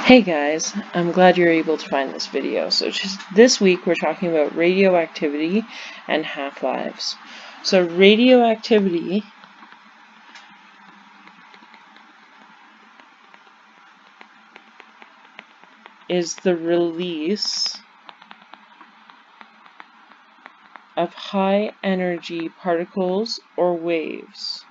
Hey guys, I'm glad you're able to find this video. So just this week we're talking about radioactivity and half-lives. So radioactivity is the release of high energy particles or waves.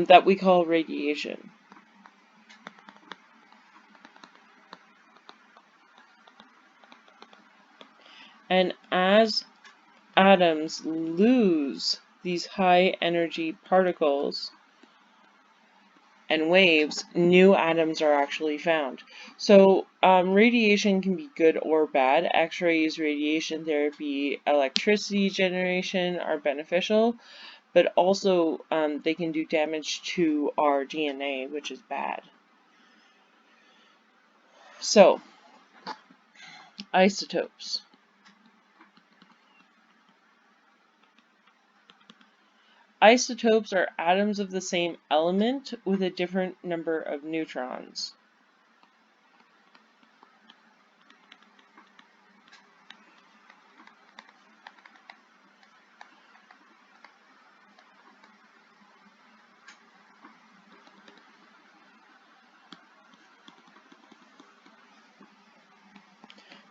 That we call radiation. And as atoms lose these high energy particles and waves, new atoms are actually found. So radiation can be good or bad. X-rays, radiation therapy, electricity generation are beneficial, but also they can do damage to our DNA, which is bad. So, isotopes. Isotopes are atoms of the same element with a different number of neutrons.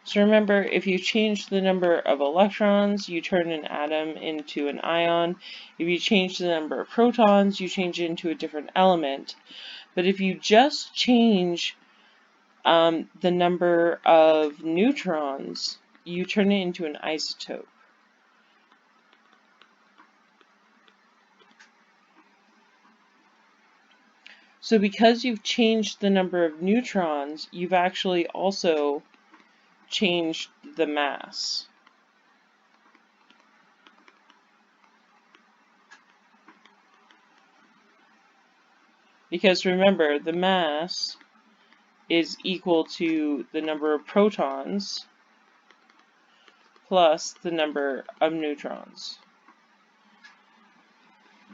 So remember, if you change the number of electrons, you turn an atom into an ion. If you change the number of protons, you change it into a different element. But if you just change the number of neutrons, you turn it into an isotope. So because you've changed the number of neutrons, you've actually also changed the mass. Because remember, the mass is equal to the number of protons plus the number of neutrons.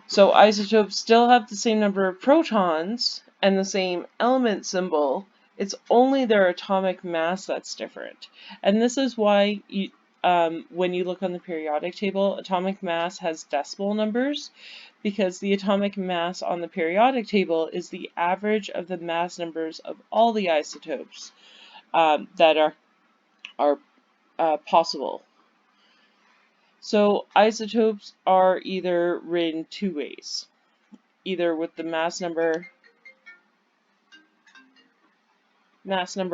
So isotopes still have the same number of protons and the same element symbol. It's only their atomic mass that's different. And this is why when you look on the periodic table, atomic mass has decimal numbers, because the atomic mass on the periodic table is the average of the mass numbers of all the isotopes that are possible. So isotopes are either written two ways, either with the mass number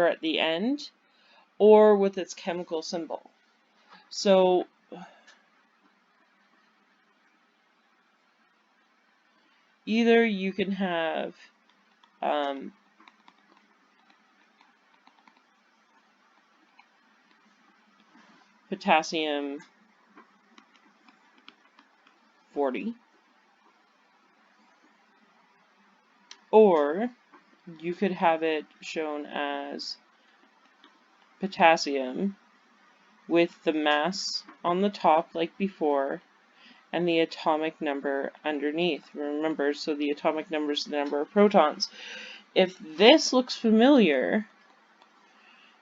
at the end, or with its chemical symbol. So either you can have potassium 40, or you could have it shown as potassium with the mass on the top like before and the atomic number underneath. Remember, so the atomic number is the number of protons. If this looks familiar,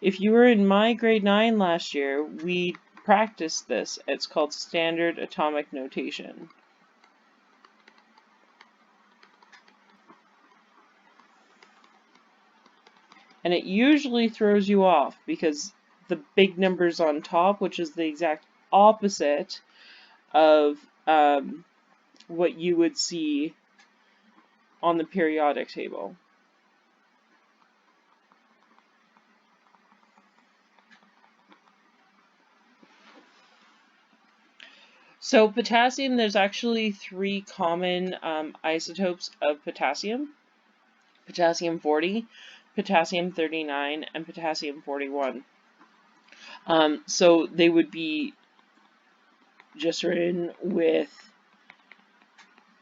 if you were in my grade 9 last year, we practiced this. It's called standard atomic notation. And it usually throws you off because the big numbers on top, which is the exact opposite of what you would see on the periodic table. So potassium, there's actually three common isotopes of potassium. Potassium 40, potassium 39, and potassium 41. So they would be just written with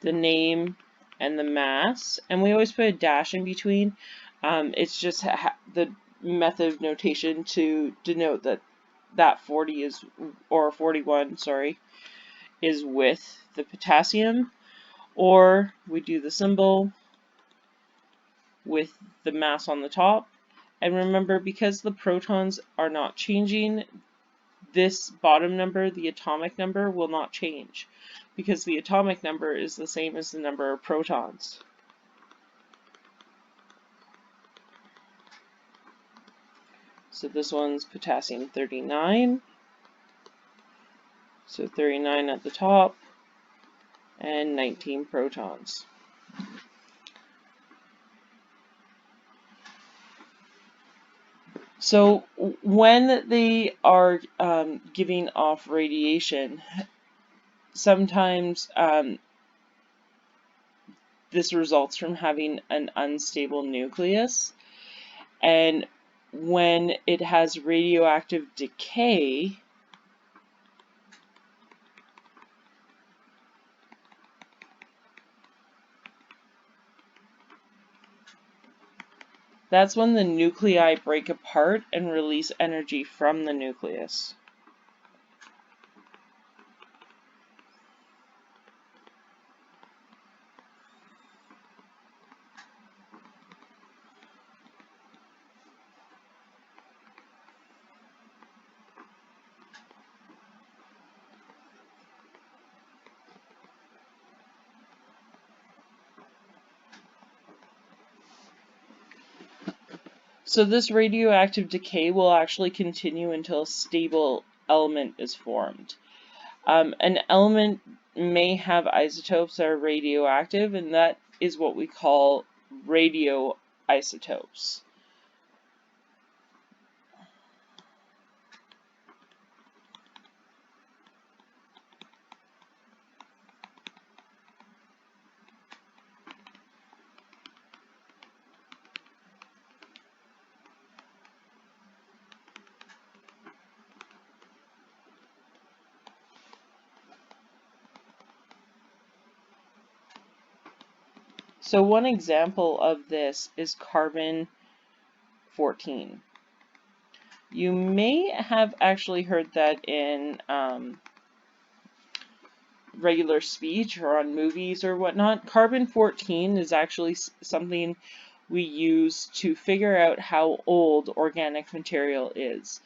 the name and the mass, and we always put a dash in between. It's just the method of notation to denote that 40 is, or 41, sorry, is with the potassium, or we do the symbol with the mass on the top. And remember, because the protons are not changing, this bottom number, the atomic number, will not change, because the atomic number is the same as the number of protons. So this one's potassium 39. So 39 at the top and 19 protons. So when they are giving off radiation, sometimes this results from having an unstable nucleus, and when it has radioactive decay, that's when the nuclei break apart and release energy from the nucleus. So this radioactive decay will actually continue until a stable element is formed. An element may have isotopes that are radioactive, and that is what we call radioisotopes. So one example of this is carbon-14. You may have actually heard that in regular speech or on movies or whatnot. Carbon-14 is actually something we use to figure out how old organic material is.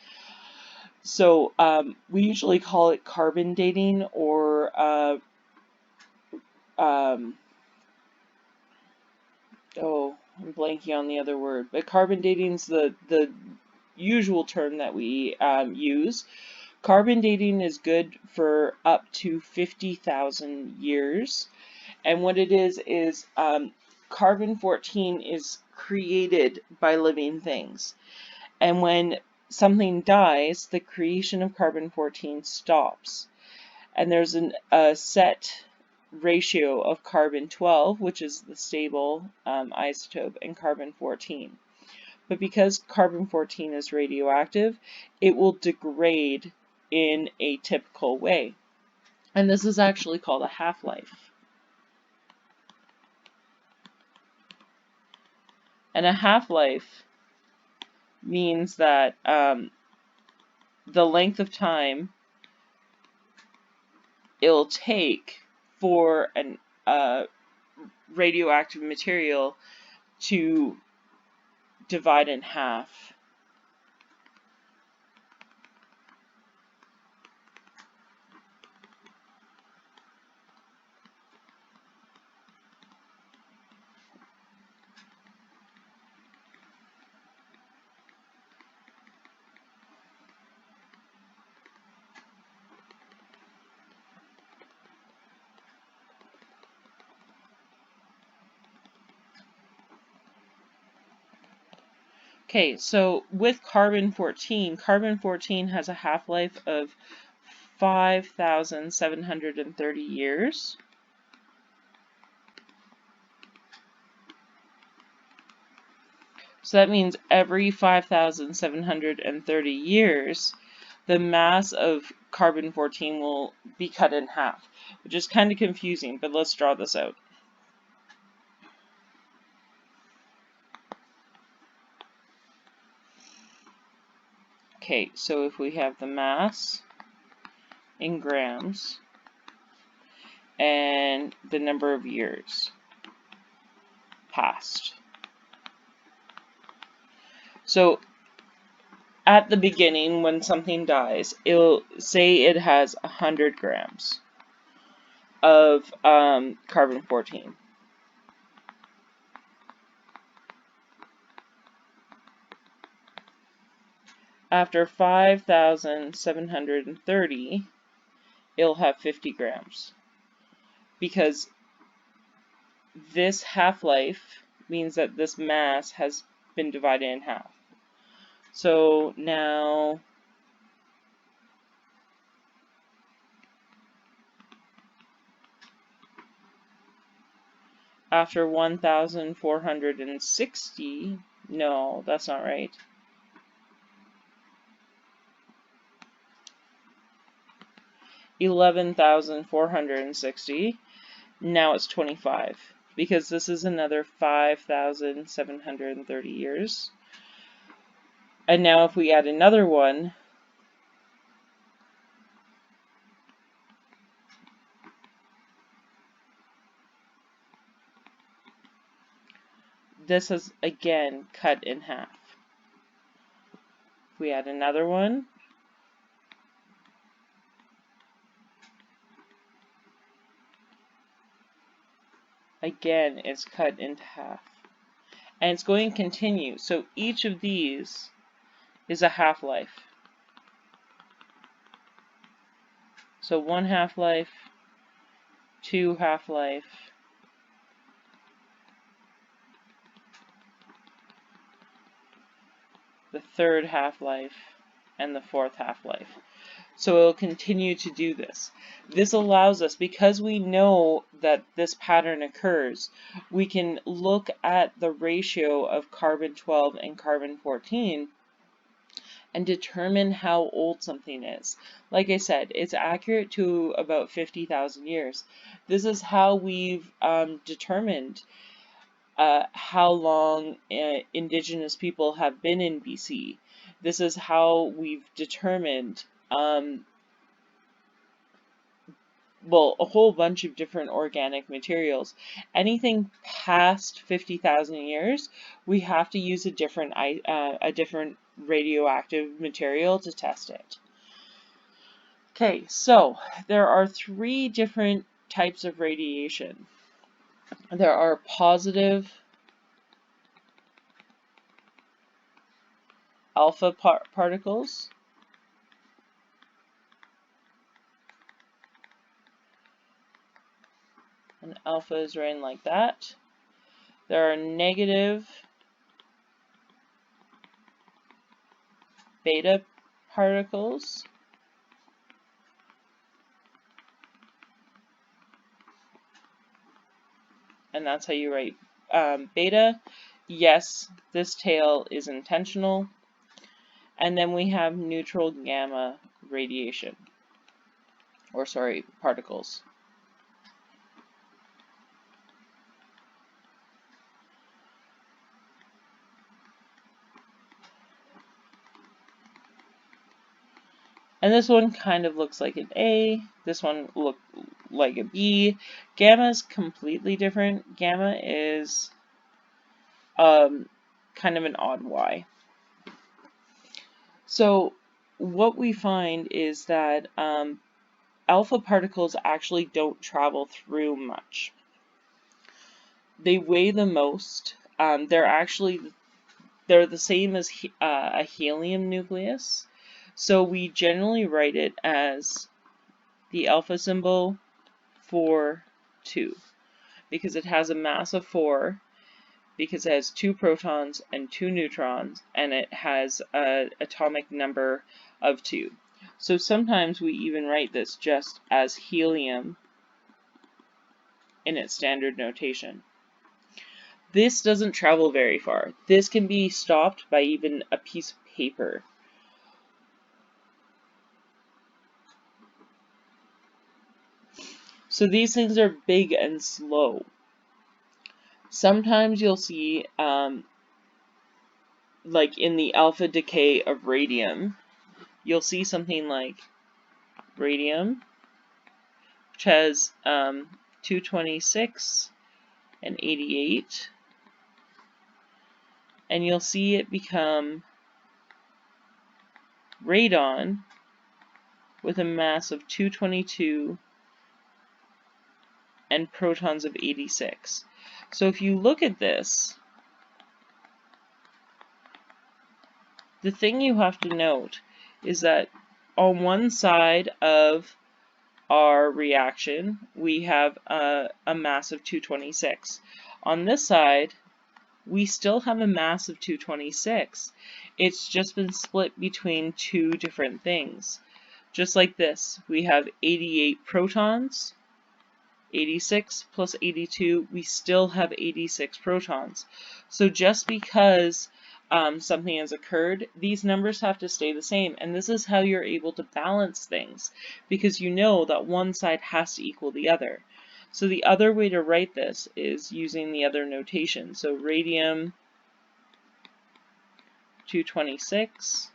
So we usually call it carbon dating, or oh, I'm blanking on the other word, but carbon dating is the usual term that we use. Carbon dating is good for up to 50,000 years, and what it is carbon-14 is created by living things, and when something dies, the creation of carbon-14 stops, and there's a set ratio of carbon-12, which is the stable isotope, and carbon-14. But because carbon-14 is radioactive, it will degrade in a typical way. And this is actually called a half-life. And a half-life means that the length of time it'll take for an radioactive material to divide in half. Okay, so with carbon-14 has a half-life of 5,730 years. So that means every 5,730 years, the mass of carbon-14 will be cut in half, which is kind of confusing, but let's draw this out. Okay, so if we have the mass in grams and the number of years passed. So at the beginning, when something dies, it'll say it has 100 grams of carbon-14. After 5,730, it'll have 50 grams. Because this half-life means that this mass has been divided in half. So now after 1,460, no, that's not right. $11,460. Now it's 25 because this is another 5,730 years. And now if we add another one, this is again cut in half. If we add another one, again it's cut into half. And it's going to continue. So each of these is a half-life. So 1 half-life, 2 half-life, the 3rd half-life, and the 4th half-life. So it'll continue to do this. This allows us, because we know that this pattern occurs, we can look at the ratio of carbon-12 and carbon-14 and determine how old something is. Like I said, it's accurate to about 50,000 years. This is how we've determined how long indigenous people have been in BC. This is how we've determined well, a whole bunch of different organic materials. Anything past 50,000 years, we have to use a different radioactive material to test it. Okay, so there are 3 different types of radiation. There are positive alpha particles, and alpha is written like that. There are negative beta particles, and that's how you write beta. Yes, this tail is intentional. And then we have neutral gamma radiation, or sorry, particles. And this one kind of looks like an A, this one looks like a B. Gamma is completely different. Gamma is kind of an odd Y. So what we find is that alpha particles actually don't travel through much. They weigh the most. They're the same as a helium nucleus. So we generally write it as the alpha symbol 4, 2, because it has a mass of 4, because it has 2 protons and 2 neutrons, and it has an atomic number of 2. So sometimes we even write this just as helium in its standard notation. This doesn't travel very far. This can be stopped by even a piece of paper. So these things are big and slow. Sometimes you'll see, like in the alpha decay of radium, you'll see something like radium, which has 226 and 88, and you'll see it become radon with a mass of 222 and protons of 86. So if you look at this, the thing you have to note is that on one side of our reaction, we have a mass of 226. On this side, we still have a mass of 226. It's just been split between two different things. Just like this, we have 88 protons, 86 plus 82, we still have 86 protons. So just because something has occurred, these numbers have to stay the same, and this is how you're able to balance things, because you know that one side has to equal the other. So the other way to write this is using the other notation. So radium 226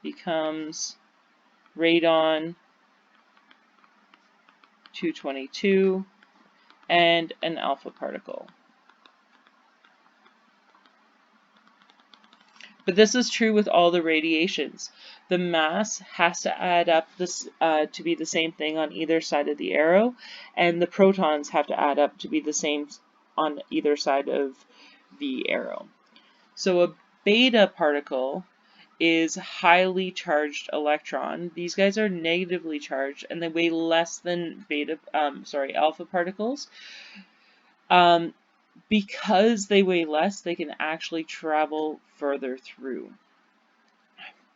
becomes radon 222 and an alpha particle. But this is true with all the radiations. The mass has to add up this to be the same thing on either side of the arrow, and the protons have to add up to be the same on either side of the arrow. So a beta particle is a highly charged electron. These guys are negatively charged, and they weigh less than alpha particles. Because they weigh less, they can actually travel further through.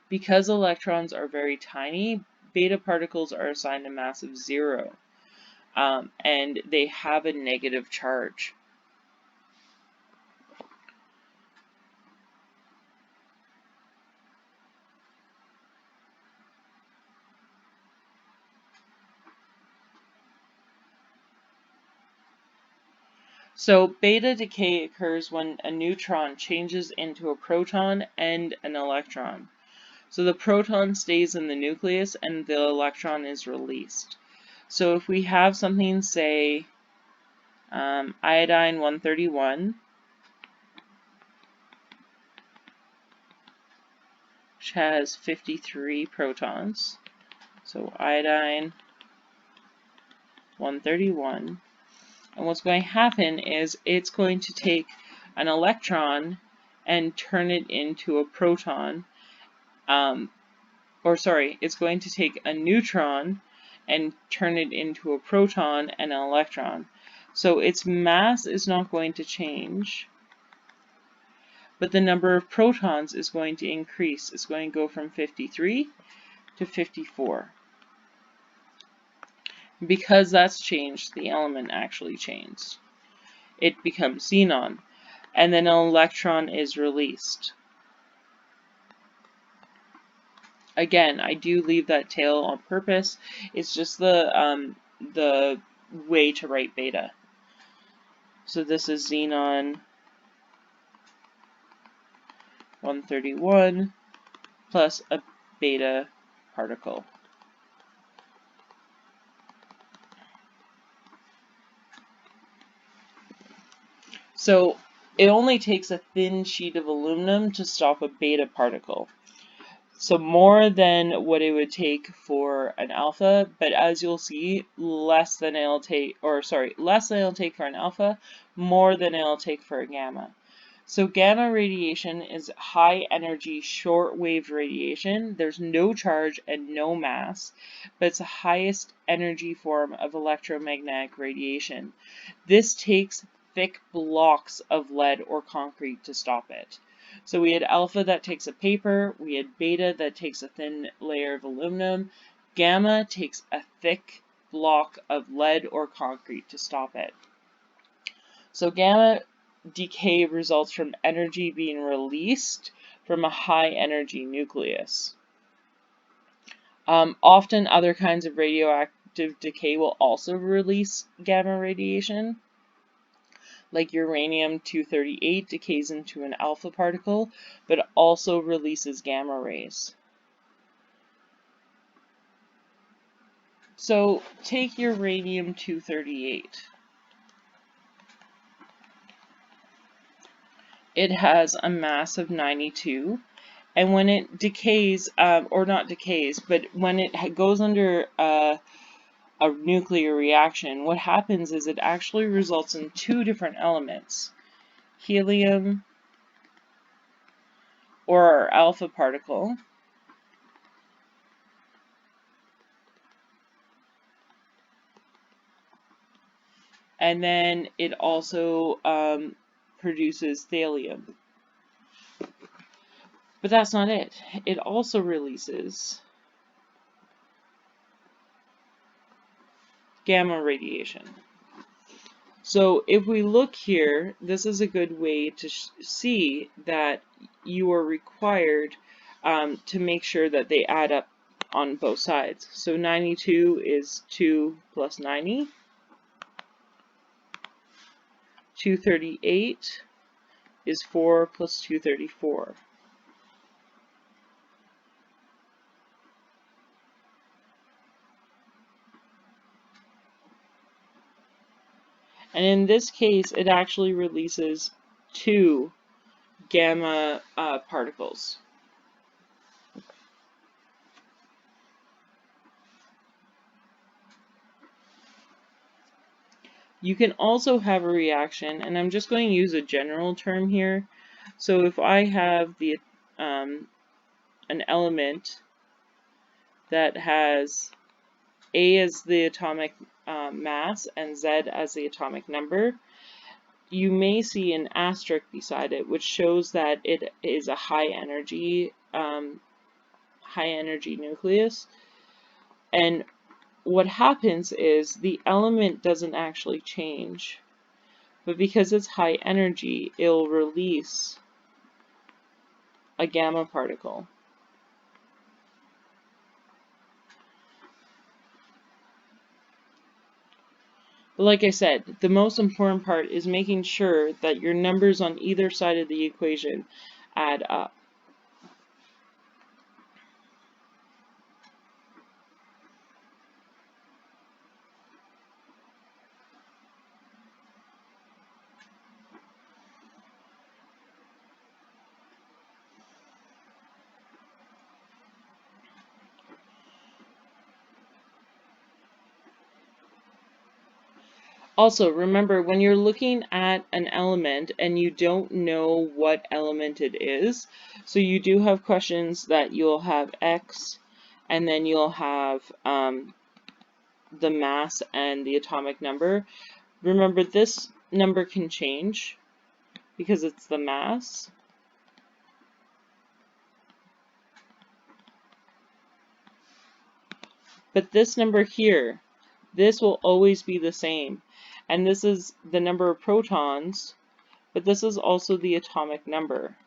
Because electrons are very tiny, beta particles are assigned a mass of 0, and they have a negative charge. So beta decay occurs when a neutron changes into a proton and an electron. So the proton stays in the nucleus and the electron is released. So if we have something, say, iodine 131, which has 53 protons, so iodine 131, and what's going to happen is it's going to take an electron and turn it into a proton, it's going to take a neutron and turn it into a proton and an electron. So its mass is not going to change, but the number of protons is going to increase. It's going to go from 53 to 54. Because that's changed, the element actually changed. It becomes xenon, and then an electron is released. Again, I do leave that tail on purpose. It's just the way to write beta. So this is xenon 131 plus a beta particle. So it only takes a thin sheet of aluminum to stop a beta particle. So more than what it would take for an alpha, but as you'll see, less than it'll take for an alpha, more than it'll take for a gamma. So gamma radiation is high energy short-wave radiation. There's no charge and no mass, but it's the highest energy form of electromagnetic radiation. This takes thick blocks of lead or concrete to stop it. So we had alpha that takes a paper, we had beta that takes a thin layer of aluminum, gamma takes a thick block of lead or concrete to stop it. So gamma decay results from energy being released from a high energy nucleus. Often other kinds of radioactive decay will also release gamma radiation. Like uranium-238 decays into an alpha particle, but also releases gamma rays. So take your radium-238. It has a mass of 92, and when it decays, or not decays, but when it goes under a nuclear reaction, what happens is it actually results in two different elements, helium, or our alpha particle, and then it also produces thallium. But that's not it. It also releases gamma radiation. So if we look here, this is a good way to see that you are required to make sure that they add up on both sides. So 92 is 2 plus 90. 238 is 4 plus 234. And in this case, it actually releases 2 gamma particles. You can also have a reaction, and I'm just going to use a general term here. So if I have an element that has A as the atomic mass and Z as the atomic number, you may see an asterisk beside it, which shows that it is a high energy nucleus. And what happens is the element doesn't actually change, but because it's high energy, it'll release a gamma particle. But like I said, the most important part is making sure that your numbers on either side of the equation add up. Also, remember, when you're looking at an element and you don't know what element it is, so you do have questions that you'll have X, and then you'll have the mass and the atomic number. Remember, this number can change because it's the mass. But this number here, this will always be the same. And this is the number of protons, but this is also the atomic number.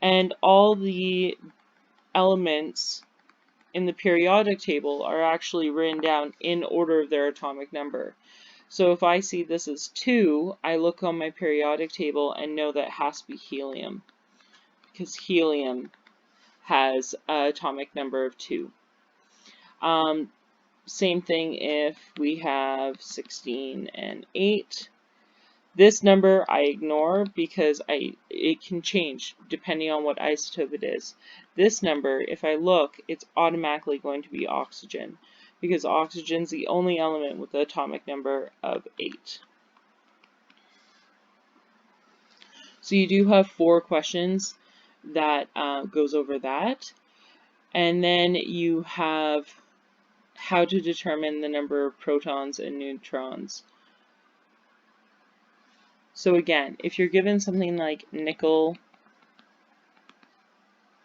And all the elements in the periodic table are actually written down in order of their atomic number. So if I see this as 2, I look on my periodic table and know that it has to be helium, because helium has an atomic number of 2. Same thing if we have 16 and 8. This number I ignore because it can change depending on what isotope it is. This number, if I look, it's automatically going to be oxygen, because oxygen is the only element with the atomic number of 8. So you do have 4 questions that goes over that. And then you have how to determine the number of protons and neutrons. So again, if you're given something like nickel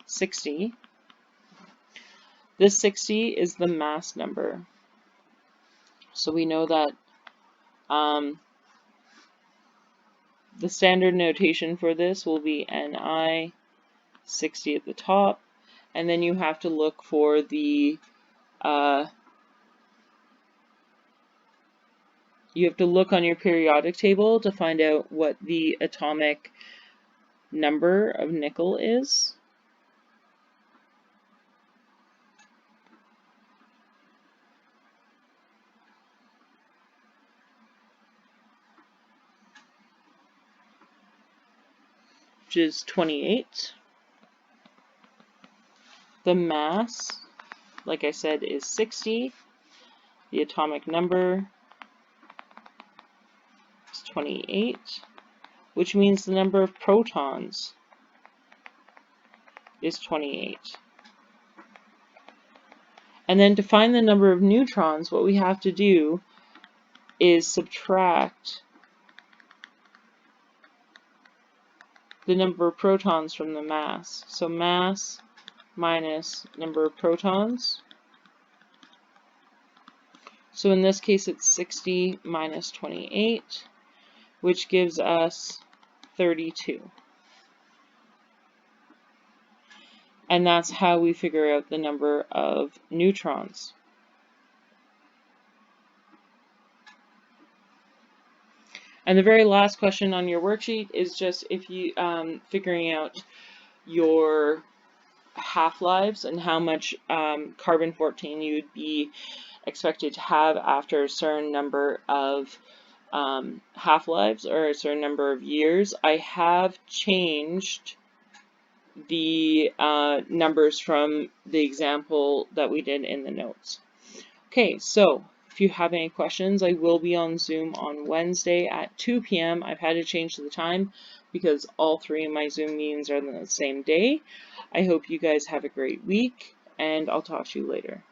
60, this 60 is the mass number. So we know that the standard notation for this will be Ni, 60 at the top, and then you have to look for the you have to look on your periodic table to find out what the atomic number of nickel is. which is 28. The mass, like I said, is 60. The atomic number is 28, which means the number of protons is 28. And then to find the number of neutrons, what we have to do is subtract the number of protons from the mass. So mass minus number of protons. So in this case it's 60 minus 28, which gives us 32. And that's how we figure out the number of neutrons. And the very last question on your worksheet is just if you figuring out your half-lives and how much carbon-14 you would be expected to have after a certain number of half-lives or a certain number of years. I have changed the numbers from the example that we did in the notes. Okay, so if you have any questions, I will be on Zoom on Wednesday at 2 p.m. I've had to change the time because all 3 of my Zoom meetings are on the same day. I hope you guys have a great week, and I'll talk to you later.